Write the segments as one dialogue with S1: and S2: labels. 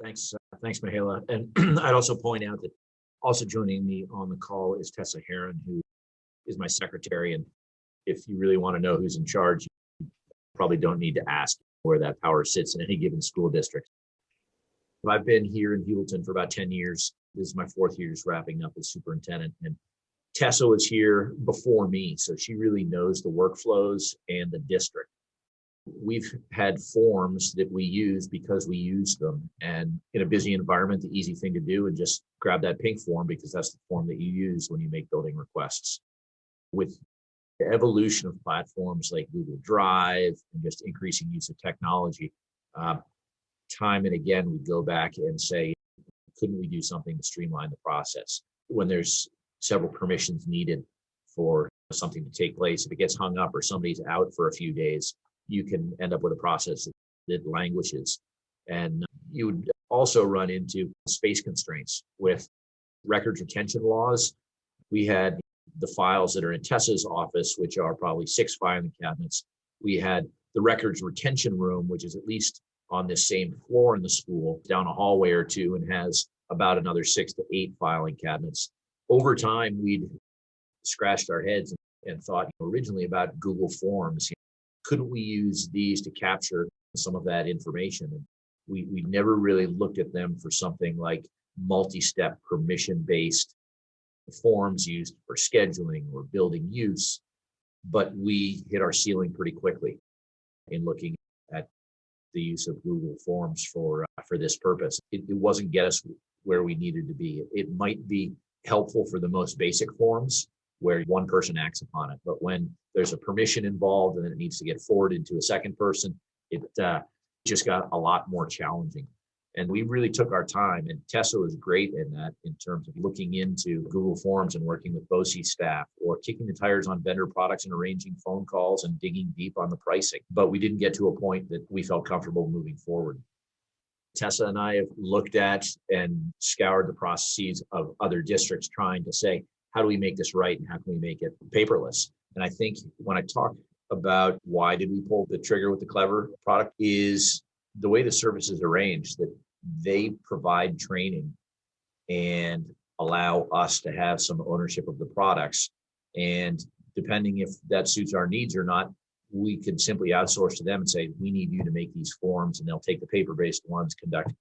S1: Thanks, Mahela. And I'd also point out that also joining me on the call is Tessa Heron, who is my secretary. And if you really want to know who's in charge, you probably don't need to ask where that power sits in any given school district. I've been here in Heuvelton for about 10 years. This is my fourth year just wrapping up as superintendent. And Tessa was here before me, so she really knows the workflows and the district. We've had forms that we use because we use them. And in a busy environment, the easy thing to do is just grab that pink form because that's the form that you use when you make building requests. With the evolution of platforms like Google Drive and just increasing use of technology, time and again, we go back and say, couldn't we do something to streamline the process? When there's several permissions needed for something to take place, if it gets hung up or somebody's out for a few days, you can end up with a process that languishes. And you would also run into space constraints with records retention laws. We had the files that are in Tessa's office, which are probably 6 filing cabinets. We had the records retention room, which is at least on this same floor in the school, down a hallway or two, and has about another 6 to 8 filing cabinets. Over time, we'd scratched our heads and thought originally about Google Forms. Couldn't we use these to capture some of that information? And we never really looked at them for something like multi-step permission-based forms used for scheduling or building use, but we hit our ceiling pretty quickly in looking at the use of Google Forms for this purpose. It wasn't get us where we needed to be. It might be helpful for the most basic forms where one person acts upon it, but when there's a permission involved and then it needs to get forwarded to a second person, it just got a lot more challenging. And we really took our time, and Tessa was great in that in terms of looking into Google Forms and working with BOCES staff or kicking the tires on vendor products and arranging phone calls and digging deep on the pricing. But we didn't get to a point that we felt comfortable moving forward. Tessa and I have looked at and scoured the processes of other districts trying to say, how do we make this right and how can we make it paperless? And I think when I talk about why did we pull the trigger with the Clever product is the way the service is arranged, that they provide training and allow us to have some ownership of the products. And depending if that suits our needs or not, we could simply outsource to them and say, we need you to make these forms, and they'll take the paper-based ones, conduct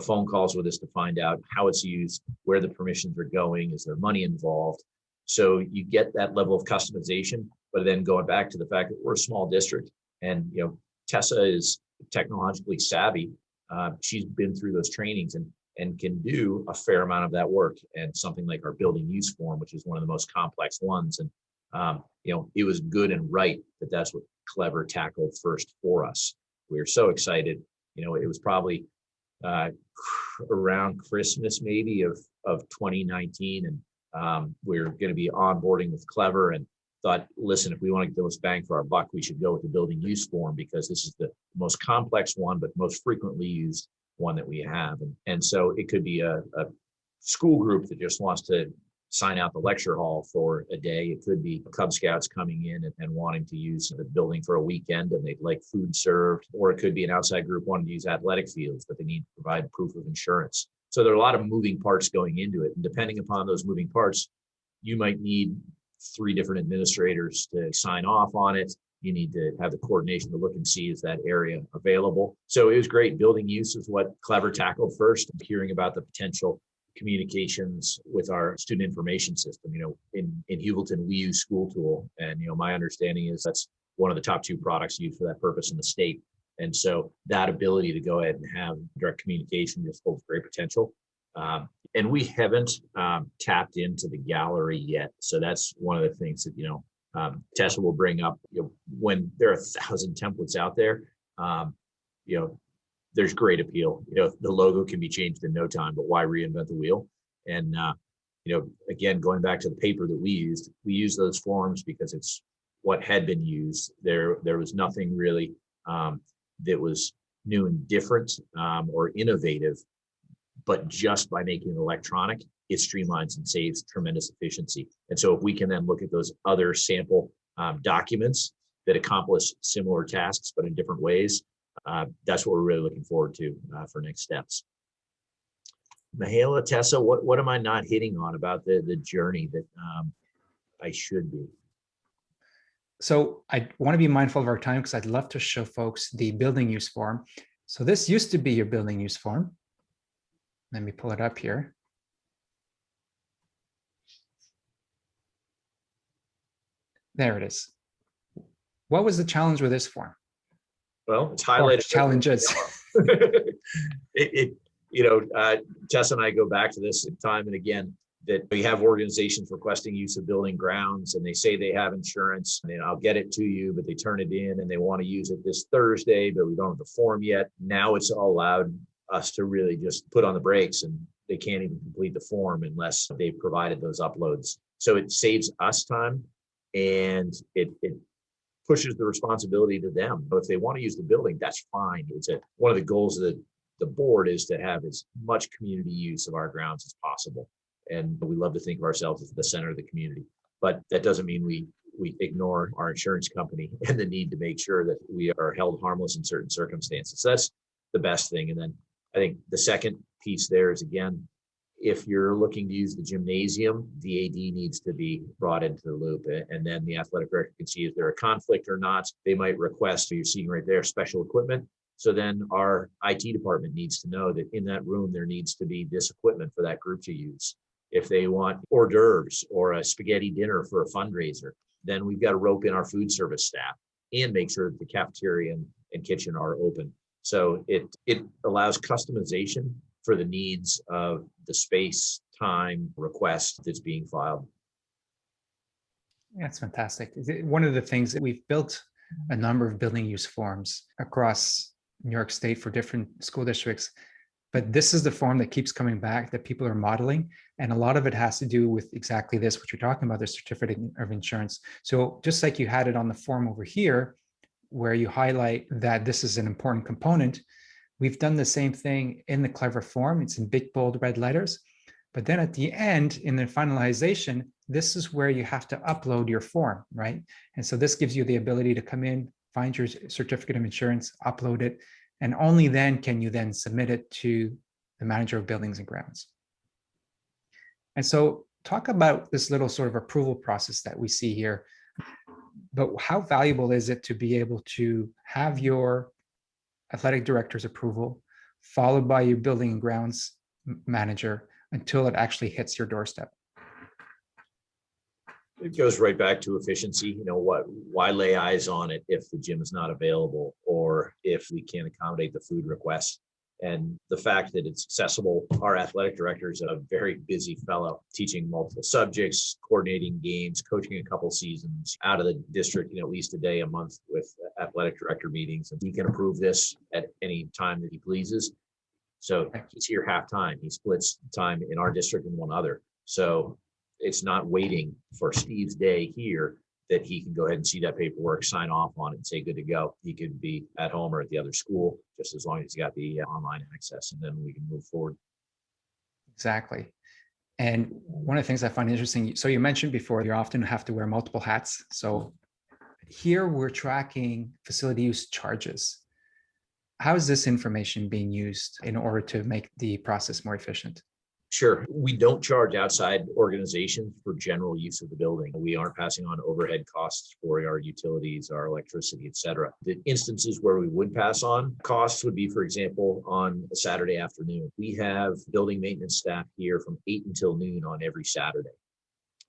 S1: phone calls with us to find out how it's used, where the permissions are going, is there money involved? So you get that level of customization, but then going back to the fact that we're a small district and, Tessa is technologically savvy. She's been through those trainings and can do a fair amount of that work. And something like our building use form, which is one of the most complex ones. And, it was good and right that that's what Clever tackled first for us. We were so excited. It was probably around Christmas maybe of 2019. And we're going to be onboarding with Clever and thought, listen, if we want to get the most bang for our buck, we should go with the building use form because this is the most complex one, but most frequently used one that we have. And so it could be a school group that just wants to sign out the lecture hall for a day. It could be Cub Scouts coming in and wanting to use the building for a weekend and they'd like food served, or it could be an outside group wanting to use athletic fields, but they need to provide proof of insurance. So there are a lot of moving parts going into it. And depending upon those moving parts, you might need 3 different administrators to sign off on it. You need to have the coordination to look and see is that area available. So it was great. Building use is what Clever tackled first, hearing about the potential communications with our student information system. In Heuvelton, we use School Tool. And, my understanding is that's one of the top 2 products used for that purpose in the state. And so that ability to go ahead and have direct communication just holds great potential. And we haven't tapped into the gallery yet. So that's one of the things that, Tessa will bring up. When there are 1,000 templates out there, there's great appeal. The logo can be changed in no time, but why reinvent the wheel? And, again, going back to the paper that we used those forms because it's what had been used. There was nothing really that was new and different or innovative. But just by making it electronic, it streamlines and saves tremendous efficiency. And so if we can then look at those other sample documents that accomplish similar tasks, but in different ways, that's what we're really looking forward to for next steps. Mihaela, Tessa, what am I not hitting on about the journey that I should be?
S2: So I want to be mindful of our time because I'd love to show folks the building use form. So this used to be your building use form. Let me pull it up here. There it is. What was the challenge with this form?
S1: Well, it's highlighted.
S2: Challenges.
S1: Tess and I go back to this time and again, that we have organizations requesting use of building grounds and they say they have insurance and I'll get it to you, but they turn it in and they want to use it this Thursday, but we don't have the form yet. Now it's allowed us to really just put on the brakes and they can't even complete the form unless they've provided those uploads. So it saves us time and it pushes the responsibility to them. But if they want to use the building, that's fine. One of the goals of the board is to have as much community use of our grounds as possible. And we love to think of ourselves as the center of the community. But that doesn't mean we ignore our insurance company and the need to make sure that we are held harmless in certain circumstances. So that's the best thing. And then I think the second piece there is, again, if you're looking to use the gymnasium, the AD needs to be brought into the loop. And then the athletic director can see if there's a conflict or not. They might request, you're seeing right there, special equipment. So then our IT department needs to know that in that room, there needs to be this equipment for that group to use. If they want hors d'oeuvres or a spaghetti dinner for a fundraiser, then we've got to rope in our food service staff and make sure that the cafeteria and kitchen are open. So it allows customization for the needs of the space, time, request that's being filed.
S2: That's fantastic. One of the things that we've built a number of building use forms across New York State for different school districts, but this is the form that keeps coming back that people are modeling. And a lot of it has to do with exactly this, what you're talking about, the certificate of insurance. So just like you had it on the form over here, where you highlight that this is an important component, we've done the same thing in the Clever form. It's in big, bold red letters. But then at the end, in the finalization, this is where you have to upload your form, right? And so this gives you the ability to come in, find your certificate of insurance, upload it, and only then can you then submit it to the manager of buildings and grounds. And so talk about this little sort of approval process that we see here. But how valuable is it to be able to have your athletic director's approval followed by your building and grounds manager until it actually hits your doorstep?
S1: It goes right back to efficiency. Why lay eyes on it if the gym is not available or if we can't accommodate the food requests? And the fact that it's accessible, our athletic director is a very busy fellow, teaching multiple subjects, coordinating games, coaching a couple seasons out of the district, at least a day a month with athletic director meetings. And he can approve this at any time that he pleases. So he's here half time. He splits time in our district and one other. So it's not waiting for Steve's day here that he can go ahead and see that paperwork, sign off on it and say, good to go. He could be at home or at the other school, just as long as he's got the online access, and then we can move forward.
S2: Exactly. And one of the things I find interesting, so you mentioned before, you often have to wear multiple hats. So here we're tracking facility use charges. How is this information being used in order to make the process more efficient?
S1: Sure. We don't charge outside organizations for general use of the building. We aren't passing on overhead costs for our utilities, our electricity, et cetera. The instances where we would pass on costs would be, for example, on a Saturday afternoon. We have building maintenance staff here from 8 until noon on every Saturday.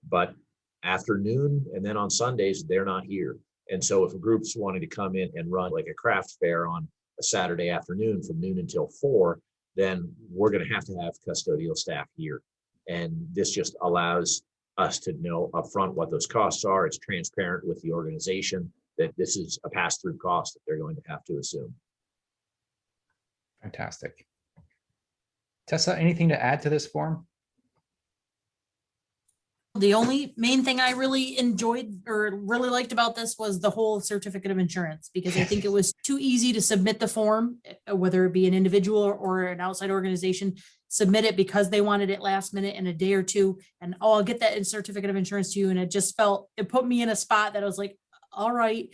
S1: But afternoon and then on Sundays, they're not here. And so if a group's wanting to come in and run like a craft fair on a Saturday afternoon from noon until 4, then we're going to have custodial staff here. And this just allows us to know upfront what those costs are. It's transparent with the organization that this is a pass-through cost that they're going to have to assume.
S2: Fantastic. Tessa, anything to add to this form?
S3: The only main thing I really enjoyed or really liked about this was the whole certificate of insurance, because I think it was too easy to submit the form, whether it be an individual or an outside organization, submit it because they wanted it last minute in a day or two. And I'll get that certificate of insurance to you. And it put me in a spot that I was like, all right,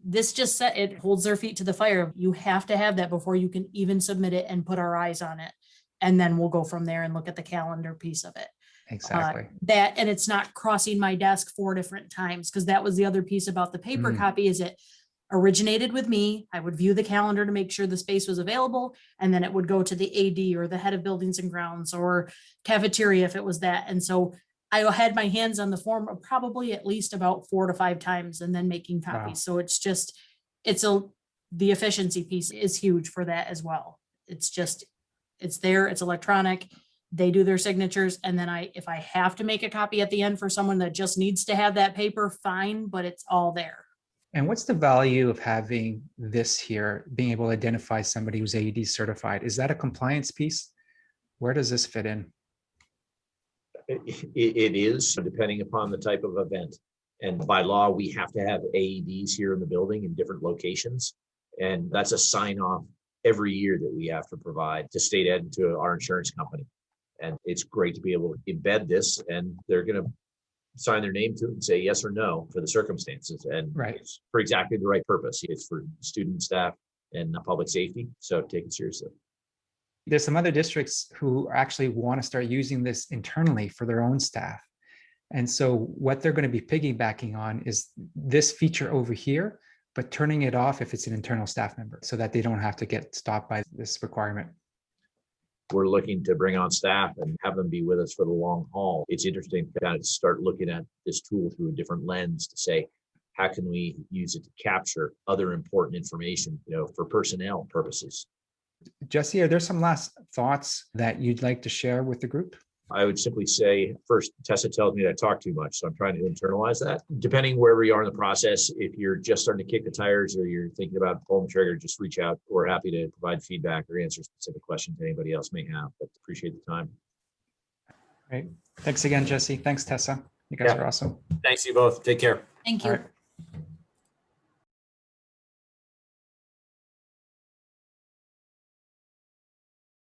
S3: this just said it holds their feet to the fire. You have to have that before you can even submit it and put our eyes on it. And then we'll go from there and look at the calendar piece of it.
S2: Exactly.
S3: That, and it's not crossing my desk 4 different times, because that was the other piece about the paper copy, is it originated with me. I would view the calendar to make sure the space was available, and then it would go to the AD or the head of buildings and grounds or cafeteria if it was that. And so I had my hands on the form probably at least about 4 to 5 times, and then making copies.
S2: Wow.
S3: So it's just, the efficiency piece is huge for that as well. It's just, it's there, it's electronic. They do their signatures, and then if I have to make a copy at the end for someone that just needs to have that paper, fine, but it's all there.
S2: And what's the value of having this here, being able to identify somebody who's AED certified? Is that a compliance piece? Where does this fit in?
S1: It is, depending upon the type of event. And by law, we have to have AEDs here in the building in different locations. And that's a sign off every year that we have to provide to state ed, to our insurance company. And it's great to be able to embed this, and they're going to sign their name to it and say yes or no for the circumstances. And
S2: Right.
S1: It's for exactly the right purpose. It's for student, staff, and public safety. So take it seriously.
S2: There's some other districts who actually want to start using this internally for their own staff. And so what they're going to be piggybacking on is this feature over here, but turning it off if it's an internal staff member, so that they don't have to get stopped by this requirement.
S1: We're looking to bring on staff and have them be with us for the long haul. It's interesting to kind of start looking at this tool through a different lens to say, how can we use it to capture other important information, for personnel purposes?
S2: Jesse, are there some last thoughts that you'd like to share with the group?
S1: I would simply say, first, Tessa tells me that I talk too much, so I'm trying to internalize that. Depending wherever you are in the process, if you're just starting to kick the tires or you're thinking about pulling the trigger, just reach out. We're happy to provide feedback or answer specific questions anybody else may have, but appreciate the time.
S2: Great. Thanks again, Jesse. Thanks, Tessa. You guys are awesome.
S1: Thanks you both. Take care.
S3: Thank you.
S2: All right.